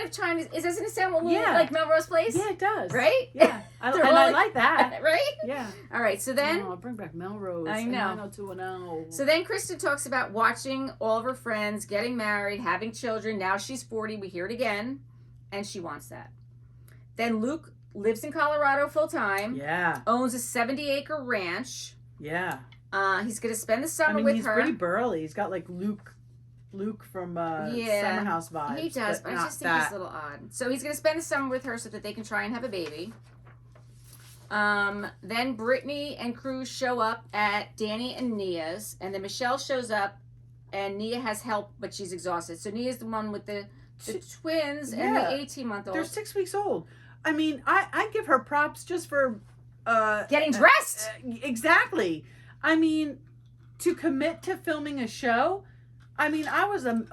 of trying to. Doesn't it sound a little like Melrose Place? Yeah, it does. Right? Yeah, I like that. Right? Yeah. All right, so then I'll bring back Melrose. I know. 90210. So then Kristen talks about watching all of her friends getting married, having children. Now she's 40. We hear it again, and she wants that. Then Luke lives in Colorado full time. Yeah. Owns a 70-acre ranch. Yeah. He's going to spend the summer with he's her. He's pretty burly. He's got like Luke from Summer House vibes. He does, but I just think he's a little odd. So he's going to spend the summer with her so that they can try and have a baby. Then Brittany and Cruz show up at Danny and Nia's, and then Michelle shows up, and Nia has help, but she's exhausted. So Nia's the one with the twins and the 18-month-old. They're 6 weeks old. I mean, I give her props just for getting dressed. Exactly. I mean, to commit to filming a show, I mean, I was a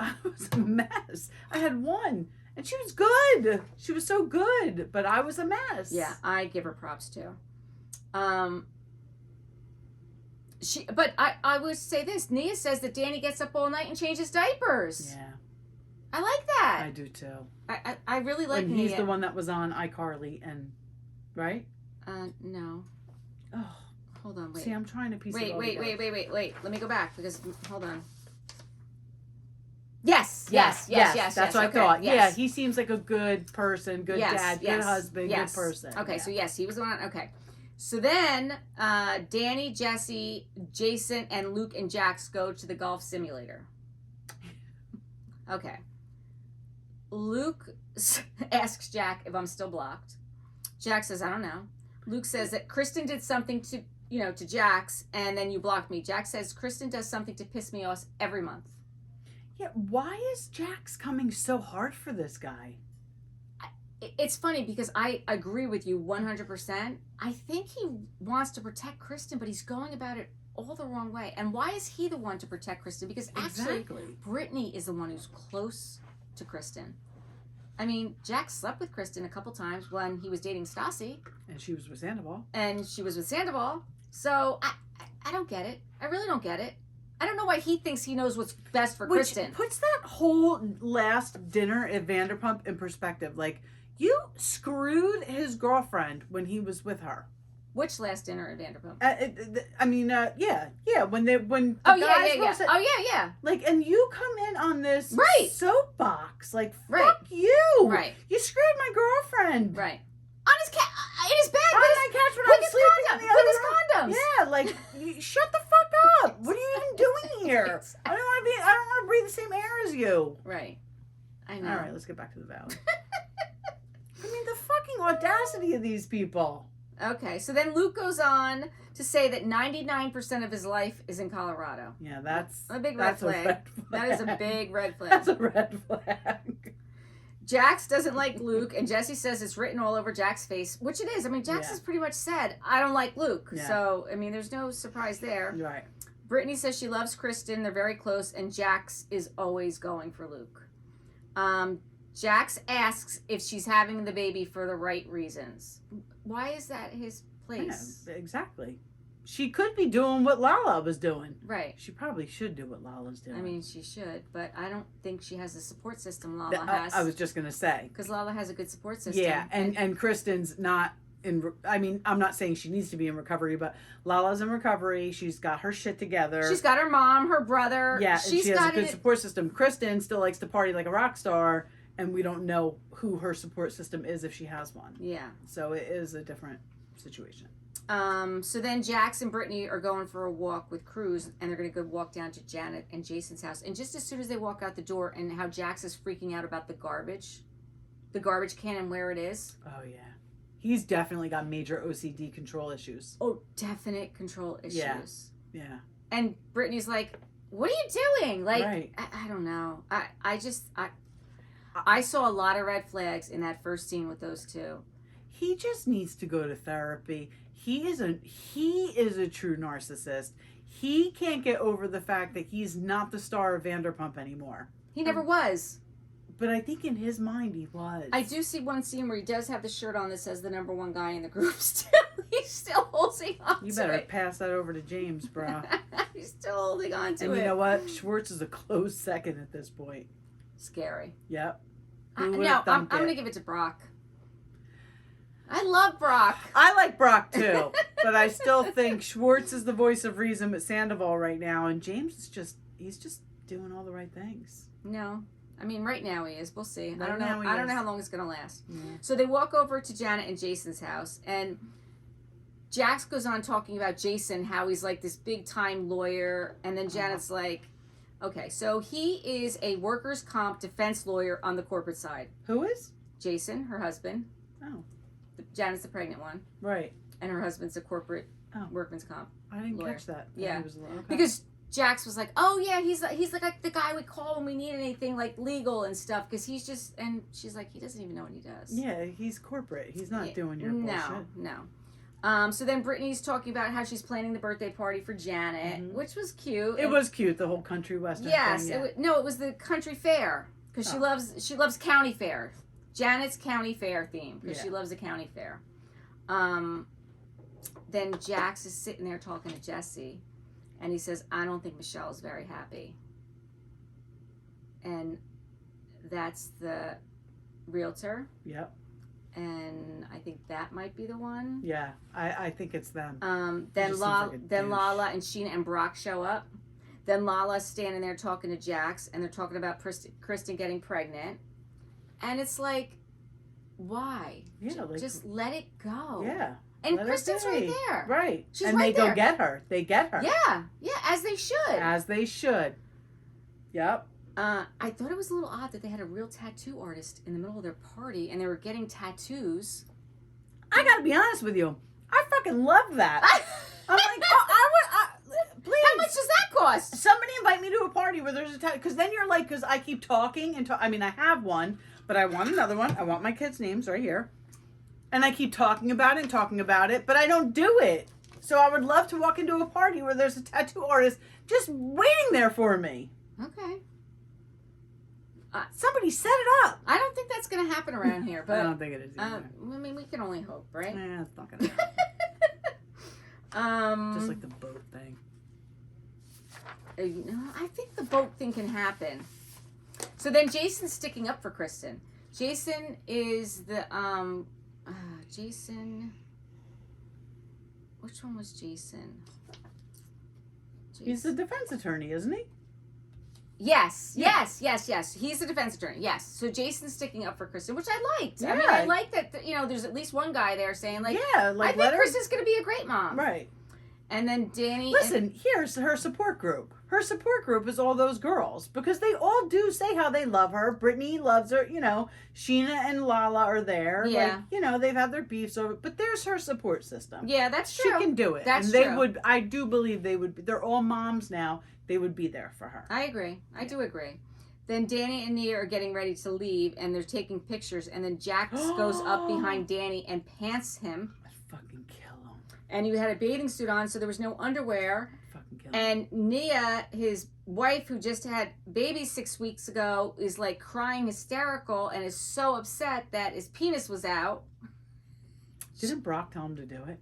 mess. I had one, and she was good. She was so good, but I was a mess. Yeah, I give her props too. But I would say this. Nia says that Danny gets up all night and changes diapers. Yeah. I like that. I do too. I really like Nia. He's the one that was on iCarly and, right? No. Oh. Hold on, wait. See, I'm trying to piece it all Wait. together. Let me go back because, hold on. Yes. That's what I thought. Yes. Yeah, he seems like a good person, good dad, good husband, good person. Okay, so yes, he was the one. Okay. So then, Danny, Jesse, Jason, and Luke and Jax go to the golf simulator. Okay. Luke asks Jack if I'm still blocked. Jack says, I don't know. Luke says that Kristen did something to Jax, and then you blocked me. Jack says Kristen does something to piss me off every month. Yeah, why is Jax coming so hard for this guy? It's funny because I agree with you 100%. I think he wants to protect Kristen, but he's going about it all the wrong way. And why is he the one to protect Kristen? Because actually, Brittany is the one who's close to Kristen. I mean, Jack slept with Kristen a couple times when he was dating Stassi. And she was with Sandoval. So I don't get it. I really don't get it. I don't know why he thinks he knows what's best for Kristen. Which puts that whole last dinner at Vanderpump in perspective. Like, you screwed his girlfriend when he was with her. Which last dinner at Vanderpump? When the guys Like, and you come in on this soapbox, like, fuck you. Right. You screwed my girlfriend. Right. On his in his bed. On my couch when I'm sleeping with his condoms. Yeah, like, shut the fuck up. What are you even doing here? I don't want to breathe the same air as you. Right. I know. All right, let's get back to the valley. I mean, the fucking audacity of these people. Okay, so then Luke goes on to say that 99% of his life is in Colorado. Yeah, that's A big red flag. A red flag. That is a big red flag. That's a red flag. Jax doesn't like Luke, and Jesse says it's written all over Jax's face, which it is. I mean, Jax has pretty much said, I don't like Luke. Yeah. So, I mean, there's no surprise there. Right. Brittany says she loves Kristen. They're very close, and Jax is always going for Luke. Jax asks if she's having the baby for the right reasons. Why is that his place? Yeah, exactly. She could be doing what Lala was doing. Right. She probably should do what Lala's doing. I mean, she should, but I don't think she has the support system Lala has. I was just going to say. Because Lala has a good support system. Yeah, and Kristen's not in, I mean, I'm not saying she needs to be in recovery, but Lala's in recovery. She's got her shit together. She's got her mom, her brother. Yeah, and she's she has got a good support system. Kristen still likes to party like a rock star, and we don't know who her support system is if she has one. Yeah. So it is a different situation. So then Jax and Brittany are going for a walk with Cruz, and they're going to go walk down to Janet and Jason's house. And just as soon as they walk out the door, and how Jax is freaking out about the garbage can and where it is. Oh, yeah. He's definitely got major OCD control issues. Oh, definite control issues. Yeah. And Brittany's like, what are you doing? Like, right. I don't know. I saw a lot of red flags in that first scene with those two. He just needs to go to therapy. He is a true narcissist. He can't get over the fact that he's not the star of Vanderpump anymore. He never was. But I think in his mind he was. I do see one scene where he does have the shirt on that says the number one guy in the group. Still, he's still holding on to it. You better pass that over to James, bro. He's still holding on to it. And you know what? Schwartz is a close second at this point. Scary. Yep. No, I'm going to give it to Brock. I love Brock. I like Brock too, but I still think Schwartz is the voice of reason with Sandoval right now, and James is he's just doing all the right things. No, I mean right now he is. We'll see. Right I don't know. now he I don't is. know how long it's gonna last. Yeah. So they walk over to Janet and Jason's house, and Jax goes on talking about Jason, how he's like this big time lawyer, and then Janet's like, okay, so he is a workers' comp defense lawyer on the corporate side. Who is? Jason, her husband. Oh. Janet's the pregnant one. Right. And her husband's a corporate workman's comp. I didn't lawyer. catch that. Yeah. He was okay. Because Jax was like, oh yeah, he's like the guy we call when we need anything like legal and stuff. Because he's just, and she's like, he doesn't even know what he does. Yeah, he's corporate. He's not doing your bullshit. No. So then Brittany's talking about how she's planning the birthday party for Janet, which was cute. It was cute, the whole country western yes, thing. Yes, it was the country fair because she loves county fair. Janet's county fair theme because she loves the county fair. Then Jax is sitting there talking to Jesse, and he says, I don't think Michelle's very happy. And that's the realtor. Yep. And I think that might be the one. Yeah, I think it's them. Then Lala and Scheana and Brock show up. Then Lala's standing there talking to Jax, and they're talking about Kristen getting pregnant. And it's like, why? Yeah, just let it go. Yeah. And Kristen's right there. Right. She's and right they there. go get her. They get her. Yeah. Yeah, as they should. As they should. Yep. I thought it was a little odd that they had a real tattoo artist in the middle of their party, and they were getting tattoos. I gotta be honest with you. I fucking love that. I'm like, please. How much does that cost? Somebody invite me to a party where there's a tattoo. Because then you're like, because I keep talking and I mean, I have one, but I want another one. I want my kids' names right here. And I keep talking about it, but I don't do it. So I would love to walk into a party where there's a tattoo artist just waiting there for me. Okay. Somebody set it up. I don't think that's going to happen around here, but I don't think it is either. I mean, we can only hope, right? Nah, it's not gonna happen. Just like the boat thing. I think the boat thing can happen. So then Jason's sticking up for Kristen. Jason is the Jason. Which one was Jason? He's the defense attorney, isn't he? Yes. He's the defense attorney. Yes. So Jason's sticking up for Kristen, which I liked. Yeah. I mean, I like that. There's at least one guy there saying like, yeah, like I think Kristen's going to be a great mom. Right. And then Danny. Listen, here's her support group. Her support group is all those girls because they all do say how they love her. Brittany loves her. You know, Scheana and Lala are there. Yeah. Like, you know, they've had their beefs over, but there's her support system. Yeah, that's true. She can do it. That's and they true. would. I do believe they would. They're all moms now. They would be there for her. I agree. I do agree. Then Danny and Nia are getting ready to leave, and they're taking pictures. And then Jax goes up behind Danny and pants him. I'd fucking kill him. And he had a bathing suit on, so there was no underwear. Fucking kill him. And Nia, his wife, who just had babies 6 weeks ago, is like crying hysterical and is so upset that his penis was out. Didn't Brock tell him to do it?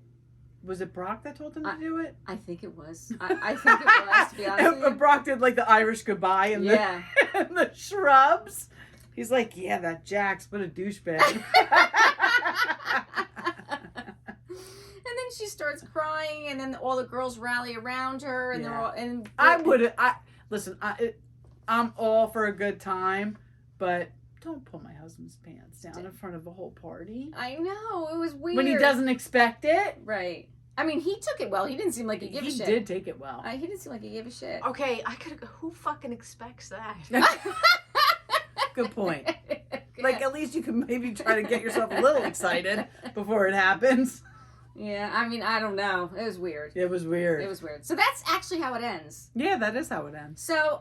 Was it Brock that told him to do it? I think it was. I think it was, to be honest with you. Brock did like the Irish goodbye and Yeah. and the shrubs. He's like, yeah, that Jax, what a douchebag. And then she starts crying, and then all the girls rally around her, and they're all. And Listen. I'm all for a good time, but don't pull my husband's pants down in front of a whole party I know, it was weird. when he doesn't expect it. Right. I mean, he took it well. He didn't seem like he gave a shit. He did take it well. He didn't seem like he gave a shit. Okay, who fucking expects that? Good point. Like, at least you can maybe try to get yourself a little excited before it happens. Yeah, I mean, I don't know. It was weird. It was weird. It was weird. So that's actually how it ends. Yeah, that is how it ends. So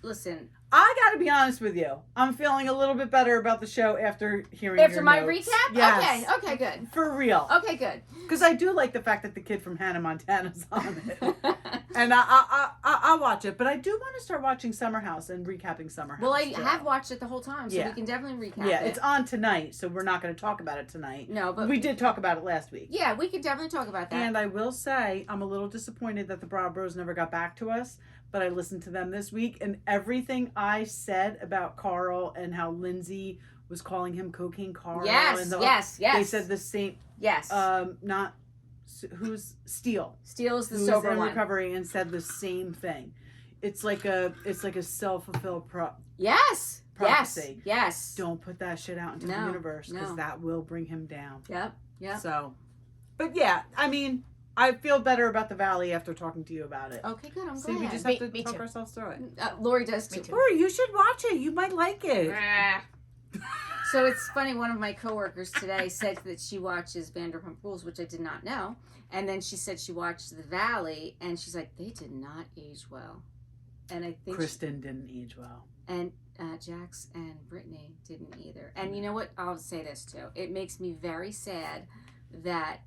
listen. I got to be honest with you. I'm feeling a little bit better about the show after hearing your my notes. recap? Yes. Okay, good. For real. Okay, good. Because I do like the fact that the kid from Hannah Montana's on it. And I'll watch it. But I do want to start watching Summer House and recapping Summer House. Well, I have watched it the whole time, so Yeah. we can definitely recap Yeah, it. it's on tonight, so we're not going to talk about it tonight. No, but we did talk about it last week. Yeah, we could definitely talk about that. And I will say, I'm a little disappointed that the Bra Bros never got back to us, but I listened to them this week, and everything I said about Carl and how Lindsay was calling him Cocaine Carl. Yes, and yes. They said the same. Yes. Not who's Steele. Steele is the who's sober in one. recovery and said the same thing. It's like a self-fulfilled Yes. prophecy. Yes. Don't put that shit out into the universe because that will bring him down. Yep. Yep. So, but yeah, I mean, I feel better about the Valley after talking to you about it. Okay, good. I'm See, glad. we just have to talk ourselves through it. Lori does too. Lori, you should watch it. You might like it. So it's funny, one of my coworkers today said that she watches Vanderpump Rules, which I did not know. And then she said she watched The Valley, and she's like, they did not age well. And I think Kristen didn't age well. And Jax and Brittany didn't either. And you know what? I'll say this too. It makes me very sad that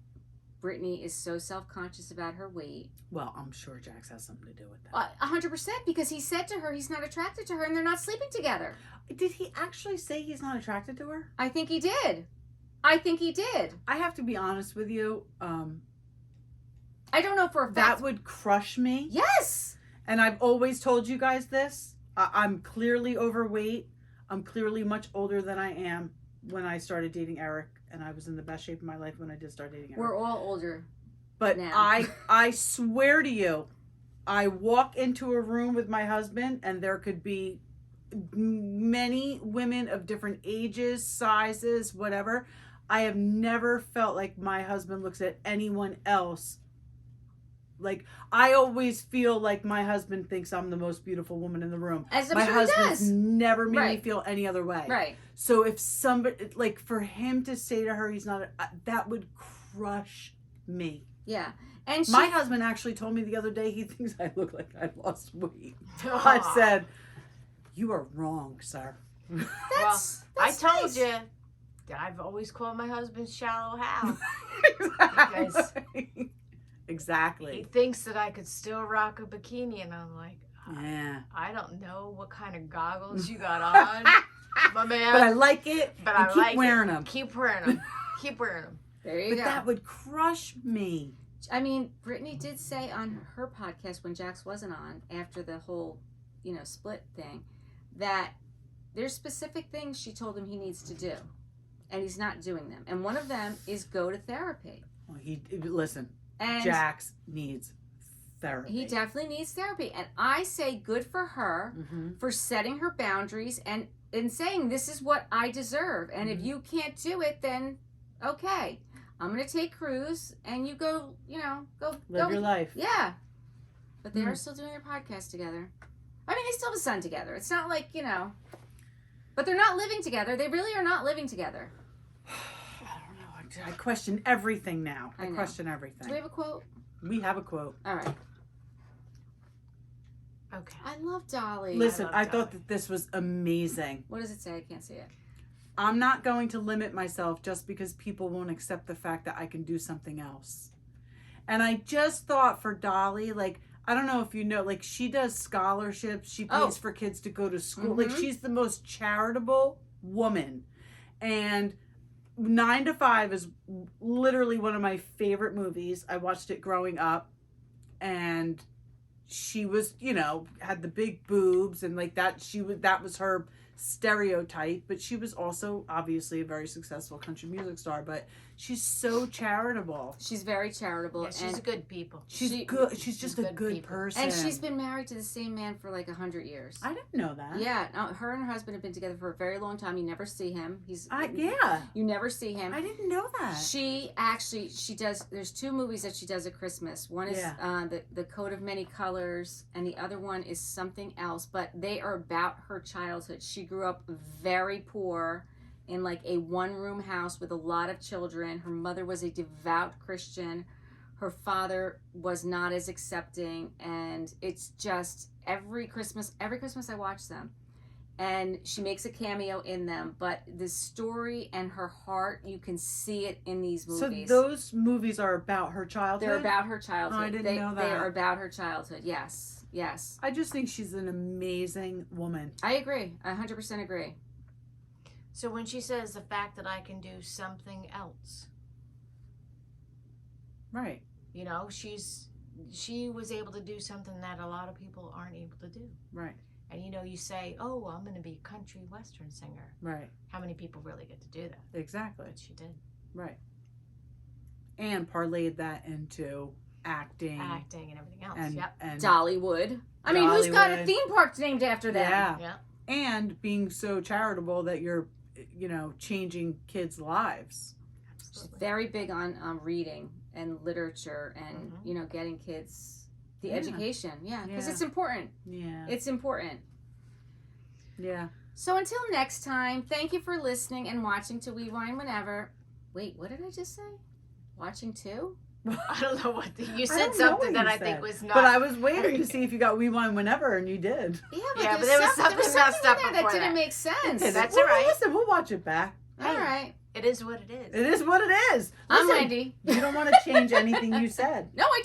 Brittany is so self-conscious about her weight. Well, I'm sure Jax has something to do with that. 100%, because he said to her he's not attracted to her and they're not sleeping together. Did he actually say he's not attracted to her? I think he did. I have to be honest with you. I don't know for a fact. That would crush me. Yes. And I've always told you guys this. I'm clearly overweight. I'm clearly much older than I am when I started dating Eric. And I was in the best shape of my life when I did start dating Eric. We're all older. But now. I swear to you, I walk into a room with my husband and there could be many women of different ages, sizes, whatever. I have never felt like my husband looks at anyone else. Like, I always feel like my husband thinks I'm the most beautiful woman in the room. As I'm my sure husband's he does. never made me Right. feel any other way. Right. So if somebody, like, for him to say to her he's not, that would crush me. Yeah. And My husband actually told me the other day he thinks I look like I lost weight. I said, "You are wrong, sir." That's I told nice. you that I've always called my husband Shallow Hal. Exactly. He thinks that I could still rock a bikini, and I'm like, Yeah. I don't know what kind of goggles you got on, my man. But I like it. But and I keep like wearing it. them. Keep wearing them. Keep wearing them. There you But go. that would crush me. I mean, Brittany did say on her podcast when Jax wasn't on, after the whole, split thing, that there's specific things she told him he needs to do, and he's not doing them. And one of them is go to therapy. Well, listen. And Jax needs therapy. he definitely needs therapy. And I say good for her for setting her boundaries and saying this is what I deserve. And if you can't do it, then okay. I'm gonna take cruise, and you go, Live your life. Yeah. But they are still doing their podcast together. I mean, they still have a son together. It's not like, but they're not living together. They really are not living together. I don't know. I question everything now. I know. question Do everything. we have a quote? We have a quote. All right. Okay. I love Dolly. Listen, I Dolly. thought that this was amazing. What does it say? I can't see it. I'm not going to limit myself just because people won't accept the fact that I can do something else. And I just thought for Dolly, like, I don't know if you know, like, she does scholarships. She pays for kids to go to school. Like, she's the most charitable woman. And 9 to 5 is literally one of my favorite movies. I watched it growing up. And she was, had the big boobs and like that. That was her stereotype, but she was also obviously a very successful country music star. But she's so charitable. She's very charitable. Yeah, she's good people. She's good. She's just a good people. person. And she's been married to the same man for like 100 years. I didn't know that. Yeah, her and her husband have been together for a very long time. You never see him. Yeah. You never see him. I didn't know that. She does. There's 2 movies that she does at Christmas. One is the Coat of Many Colors, and the other one is something else. But they are about her childhood. She grew up very poor in like a 1-room house with a lot of children. Her mother was a devout Christian. Her father was not as accepting, and it's just every Christmas I watch them. And she makes a cameo in them, but the story and her heart, you can see it in these movies. So those movies are about her childhood? They're about her childhood. Oh, I didn't know that. They are about her childhood, yes. Yes. I just think she's an amazing woman. I agree. I 100% agree. So when she says the fact that I can do something else, Right. she was able to do something that a lot of people aren't able to do. Right. And you say, oh, I'm going to be a country western singer. Right. How many people really get to do that? Exactly. But she did. Right. And parlayed that into acting And everything else. and Dollywood. I mean, who's got a Dollywood. theme park named after them? Yeah. And being so charitable that you're, changing kids' lives. She's very big on reading and literature and, getting kids the education. Yeah, because it's important. Yeah. It's important. Yeah. So until next time, thank you for listening and watching To We Wine Whenever. Wait, what did I just say? Watching too? I don't know what you I said don't know something what that you I think said. was not. But I was waiting to see if you got We Wine Whenever, and you did. Yeah, but there was something messed up in there that before didn't that. make sense. Okay, That's well, all right. Listen, we'll watch it back. All right. It is what it is. It is what it is. I'm Listen, Wendy. You don't want to change anything you said. No, I